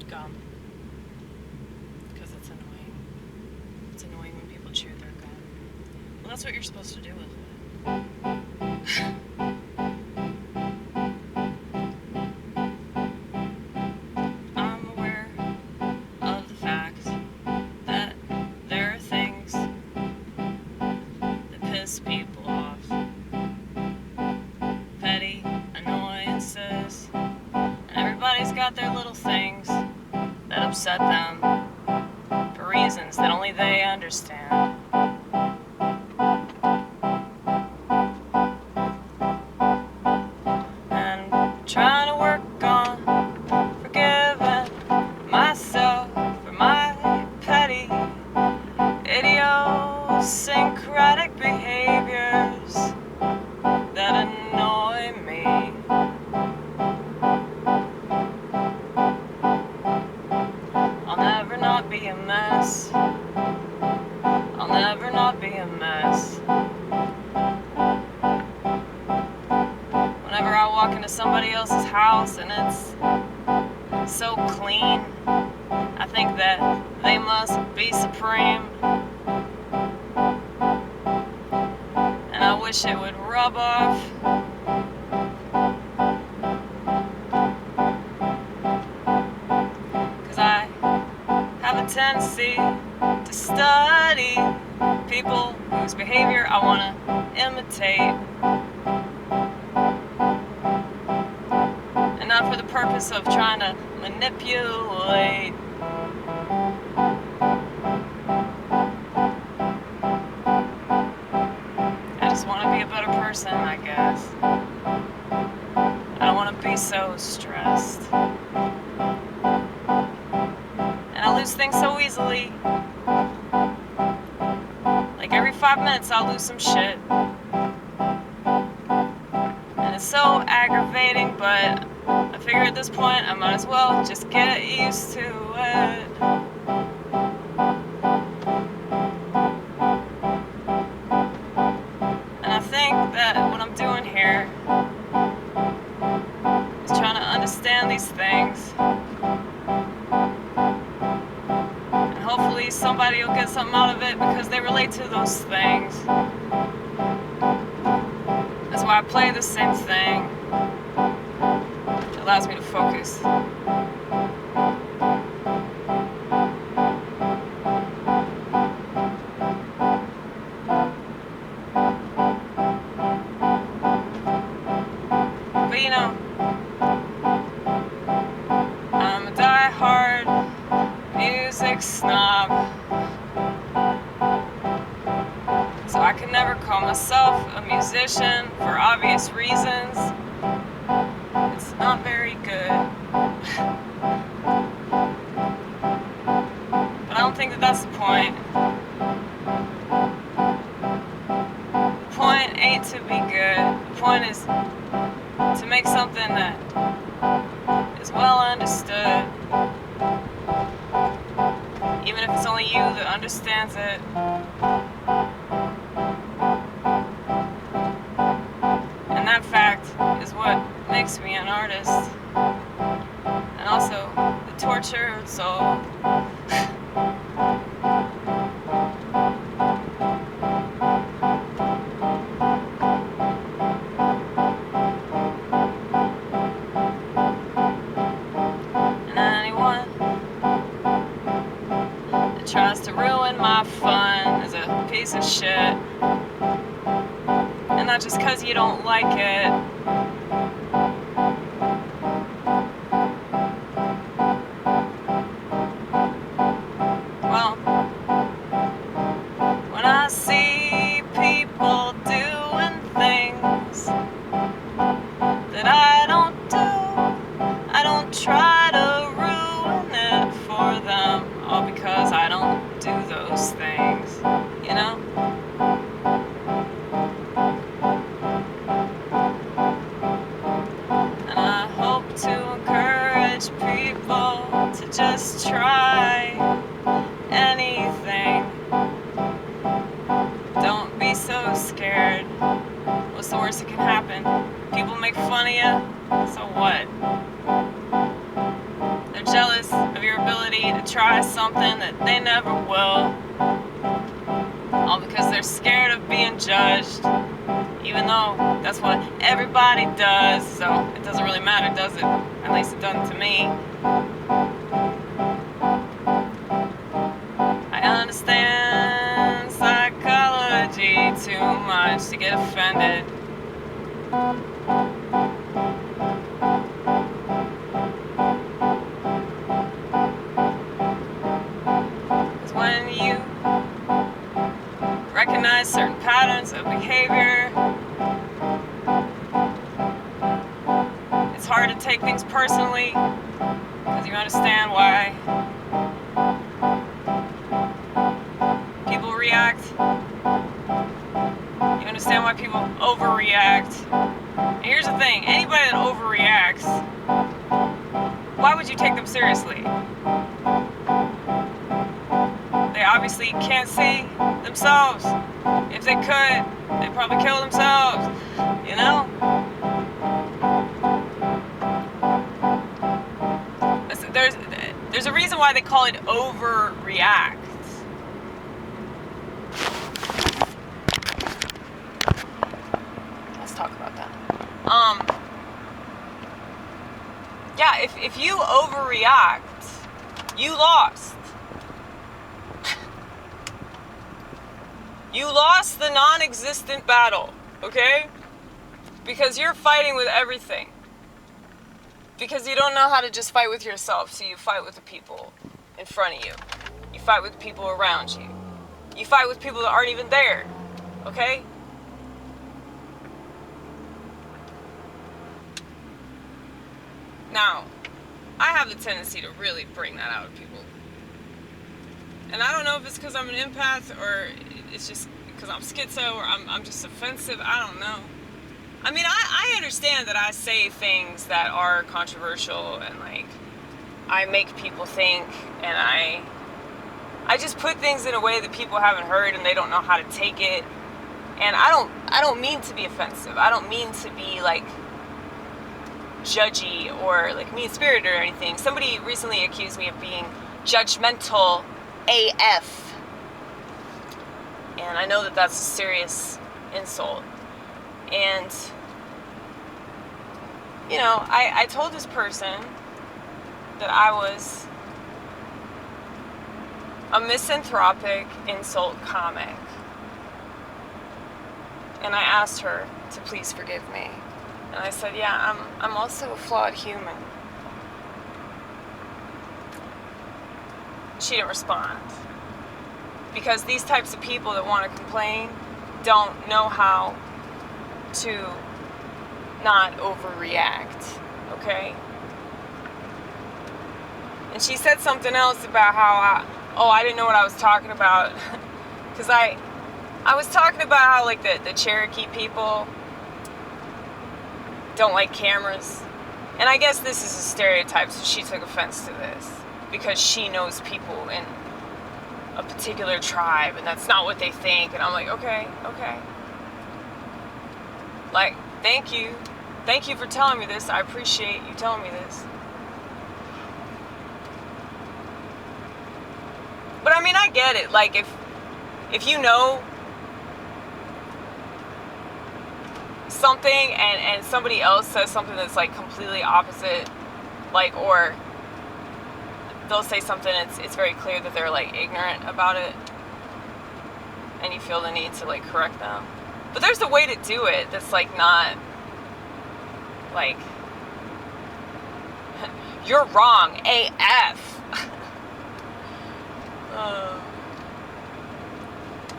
gum. Because it's annoying. It's annoying when people chew their gum. Well, that's what you're supposed to do with it. I'm aware of the fact that there are things that piss people off. Petty annoyances. And everybody's got their little things that upset them for reasons that only they understand. And trying to work on forgiving myself for my petty idiosyncratic behaviors that annoy me. I'll never not be a mess. I'll never not be a mess. Whenever I walk into somebody else's house and it's so clean, I think that they must be supreme. And I wish it would rub off. Cause I have a tendency to study people whose behavior I want to imitate. And not for the purpose of trying to manipulate. I just want to be a better person, I guess. I don't want to be so stressed. And I lose things so easily. Like every 5 minutes I'll lose some shit. And it's so aggravating, but I figure at this point I might as well just get used to it. And I think that what I'm doing here is trying to understand these things. And hopefully somebody will get something out of it because they relate to those things. That's why I play the same thing. It allows me to focus. But you know, I'm a die-hard music snob, so I can never call myself a musician for obvious reasons. It's not very good. But I don't think that that's the point. The point ain't to be good. The point is to make something that is well understood. Even if it's only you that understands it. And that fact is what makes me an artist. And also the tortured soul. And anyone that tries to ruin my fun is a piece of shit. And not just 'cause you don't like it. Well, when I see people doing things that I don't do, I don't try to ruin it for them, all because I don't do those things, you know? And I hope to encourage people to just try anything. Don't be so scared. What's the worst that can happen? People make fun of you, so what? They're jealous of your ability to try something that they never will, all because they're scared of being judged, even though that's what everybody does, so it doesn't really matter, does it? At least it doesn't to me. I understand psychology too much to get offended. Because when you recognize certain patterns of behavior, it's hard to take things personally, because you understand why people react. You understand why people overreact. And here's the thing, anybody that overreacts, why would you take them seriously? They obviously can't see themselves. If they could, they'd probably kill themselves, you know? There's a reason why they call it overreact. Let's talk about that. Yeah, if you overreact, you lost. You lost the non-existent battle, okay? Because you're fighting with everything. Because you don't know how to just fight with yourself, so you fight with the people in front of you. You fight with people around you. You fight with people that aren't even there, okay? Now, I have the tendency to really bring that out of people. And I don't know if it's because I'm an empath, or it's just because I'm schizo, or I'm just offensive. I don't know. I mean, I understand that I say things that are controversial, and like, I make people think, and I just put things in a way that people haven't heard and they don't know how to take it. And I don't mean to be offensive. I don't mean to be like judgy or like mean-spirited or anything. Somebody recently accused me of being judgmental AF. And I know that that's a serious insult. And, you know, I told this person that I was a misanthropic insult comic. And I asked her to please forgive me. And I said, yeah, I'm also a flawed human. She didn't respond. Because these types of people that want to complain don't know how to not overreact, okay? And she said something else about how I didn't know what I was talking about. Because I was talking about how like the Cherokee people don't like cameras. And I guess this is a stereotype, so she took offense to this. Because she knows people in a particular tribe, and that's not what they think. And I'm like, okay. Like, thank you. Thank you for telling me this. I appreciate you telling me this. But I mean, I get it. Like, if you know something and somebody else says something that's like completely opposite, like, or they'll say something, it's very clear that they're like ignorant about it, and you feel the need to like correct them. But there's a way to do it that's like not like you're wrong AF.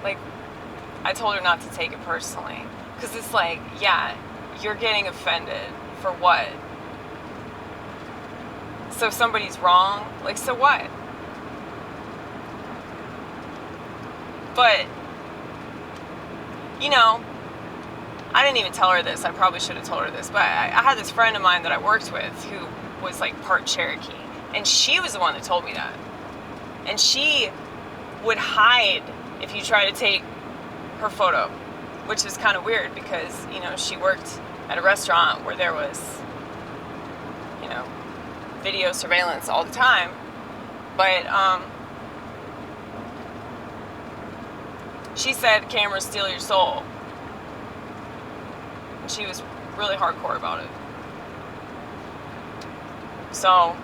Like, I told her not to take it personally, because it's like, yeah, you're getting offended for what? So somebody's wrong, like, so what? But, you know, I didn't even tell her this. I probably should have told her this. But I had this friend of mine that I worked with who was like part Cherokee. And she was the one that told me that. And she would hide if you try to take her photo, which is kind of weird because, you know, she worked at a restaurant where there was, you know, video surveillance all the time. But she said cameras steal your soul. And she was really hardcore about it. So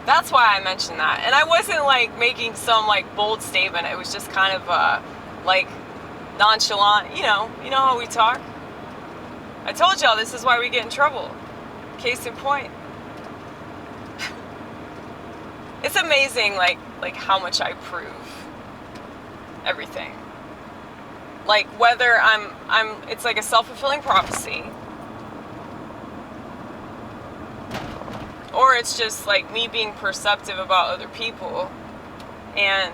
that's why I mentioned that. And I wasn't like making some like bold statement. It was just kind of like nonchalant, you know how we talk. I told y'all this is why we get in trouble. Case in point. It's amazing like how much I prove everything. Like whether it's like a self-fulfilling prophecy, or it's just like me being perceptive about other people and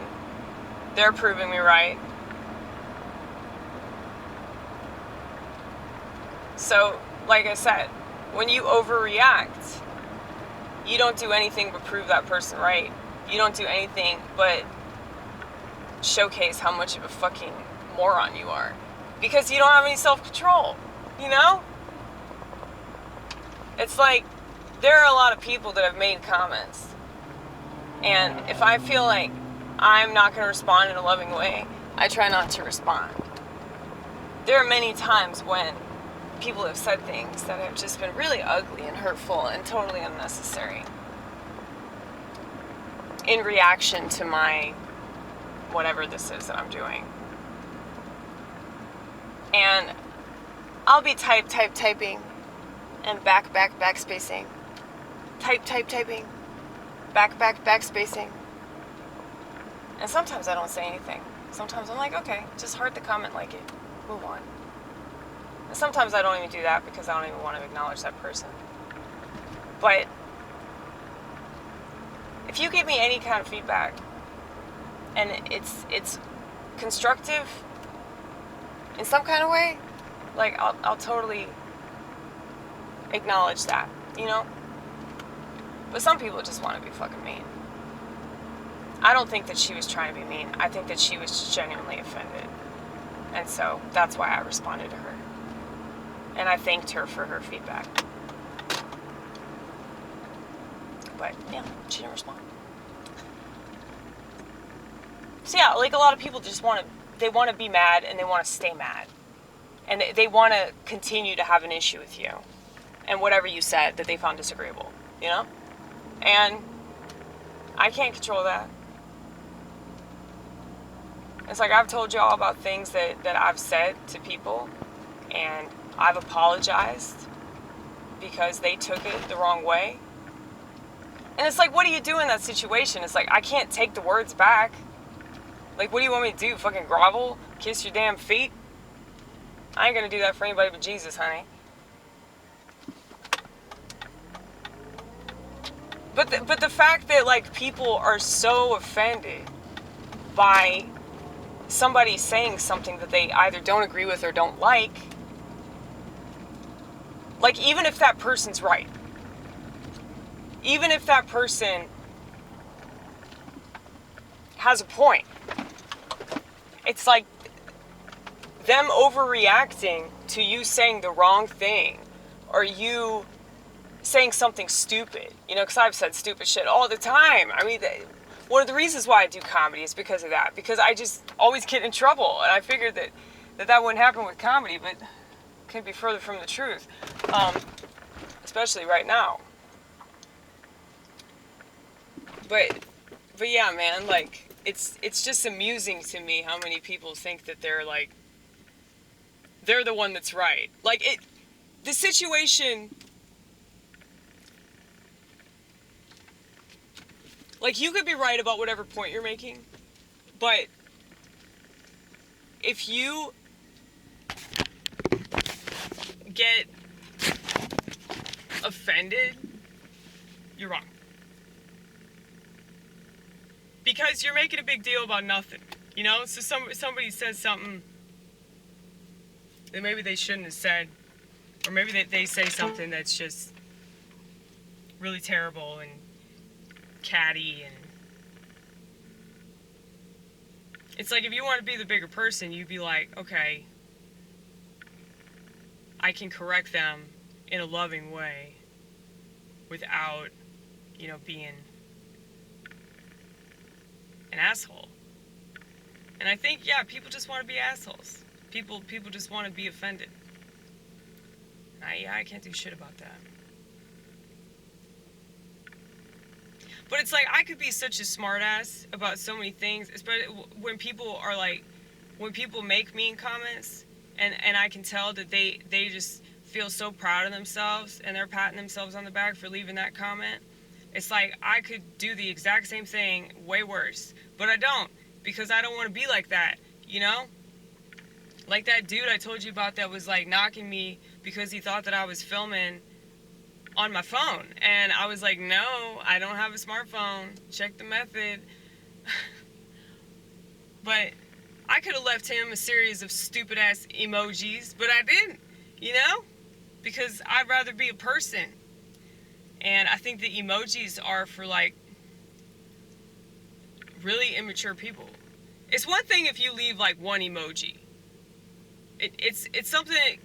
they're proving me right. So, like I said, when you overreact, you don't do anything but prove that person right. You don't do anything but showcase how much of a fucking moron you are. Because you don't have any self-control, you know? It's like, there are a lot of people that have made comments. And if I feel like I'm not going to respond in a loving way, I try not to respond. There are many times when people have said things that have just been really ugly and hurtful and totally unnecessary in reaction to my whatever this is that I'm doing. And I'll be typing and backspacing. Typing. Backspacing. And sometimes I don't say anything. Sometimes I'm like, okay, just heard the comment, like it, move on. And sometimes I don't even do that because I don't even want to acknowledge that person. But if you give me any kind of feedback and it's constructive in some kind of way, like I'll totally acknowledge that, you know? But some people just want to be fucking mean. I don't think that she was trying to be mean. I think that she was genuinely offended. And so that's why I responded to her. And I thanked her for her feedback. But yeah, she didn't respond. So yeah, like a lot of people just want to be mad and they want to stay mad. And they want to continue to have an issue with you. And whatever you said that they found disagreeable, you know? And I can't control that. It's like I've told y'all about things that I've said to people, and I've apologized because they took it the wrong way. And it's like, what do you do in that situation? It's like, I can't take the words back. Like, what do you want me to do? Fucking grovel? Kiss your damn feet? I ain't gonna do that for anybody but Jesus, honey. But the fact that, like, people are so offended by somebody saying something that they either don't agree with or don't like, even if that person's right, even if that person has a point, it's like them overreacting to you saying the wrong thing or you saying something stupid, you know, because I've said stupid shit all the time. I mean, one of the reasons why I do comedy is because of that, because I just always get in trouble, and I figured that wouldn't happen with comedy, but it couldn't be further from the truth, especially right now. But yeah, man, like, it's just amusing to me how many people think that they're the one that's right. Like, the situation, like, you could be right about whatever point you're making, but if you get offended, you're wrong. Because you're making a big deal about nothing, you know? So somebody says something that maybe they shouldn't have said, or maybe they say something that's just really terrible and catty, and it's like, if you want to be the bigger person, you'd be like, okay, I can correct them in a loving way without, you know, being an asshole. And I think, yeah, people just want to be assholes. People just want to be offended. I can't do shit about that. But it's like, I could be such a smartass about so many things, especially when people are like, when people make mean comments, and I can tell that they just feel so proud of themselves, and they're patting themselves on the back for leaving that comment. It's like, I could do the exact same thing, way worse. But I don't, because I don't want to be like that, you know? Like that dude I told you about that was like knocking me because he thought that I was filming on my phone. And I was like, no, I don't have a smartphone. Check the method. But I could have left him a series of stupid ass emojis, but I didn't, you know? Because I'd rather be a person. And I think the emojis are for like really immature people. It's one thing if you leave like one emoji. It's something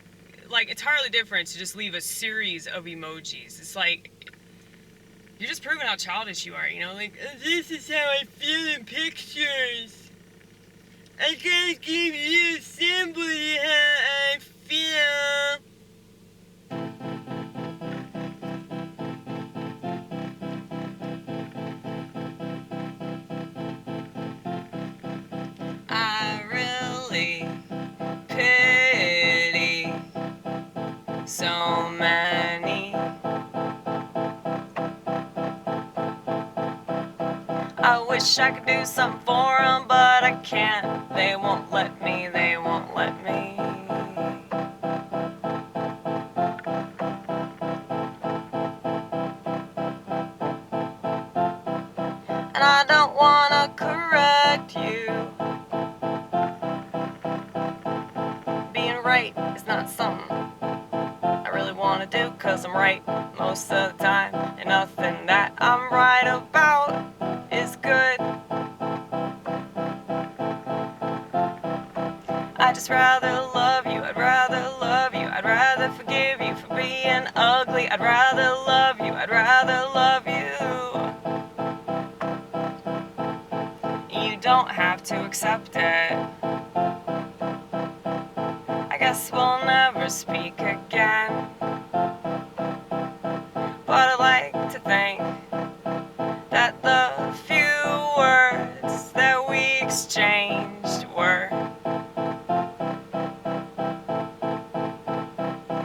like entirely different to just leave a series of emojis. It's like, you're just proving how childish you are, you know? Like, this is how I feel in pictures. I gotta give you a symbol of how I feel. I really pity so many. I wish I could do something for them, but I can't. They won't let me, they won't let me. And I don't wanna correct you. Being right is not something I really wanna do, 'cause I'm right most of the time, and nothing that I'm right about is good. I'd just rather love you, I'd rather love you, I'd rather forgive you for being ugly, I'd rather love you, I'd rather love you. You don't have to accept it. I guess we'll never speak again. But I like to think that the few words that we exchanged were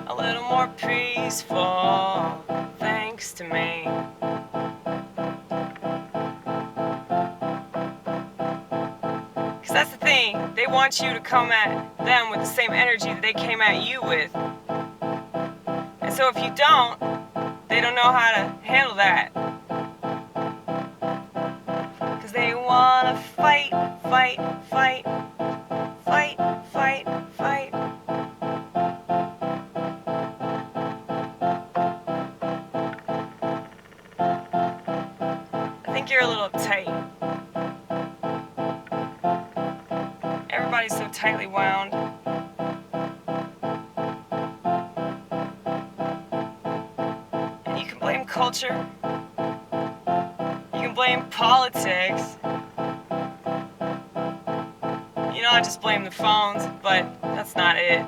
a little more peaceful, thanks to me. Cause that's the thing, they want you to come at them with the same energy that they came at you with. And so if you don't, they don't know how to handle that. Cause they wanna fight, fight, fight, fight, fight, fight. I think you're a little uptight. Everybody's so tightly wound. And you can blame culture. You can blame politics. You know, I just blame the phones, but that's not it.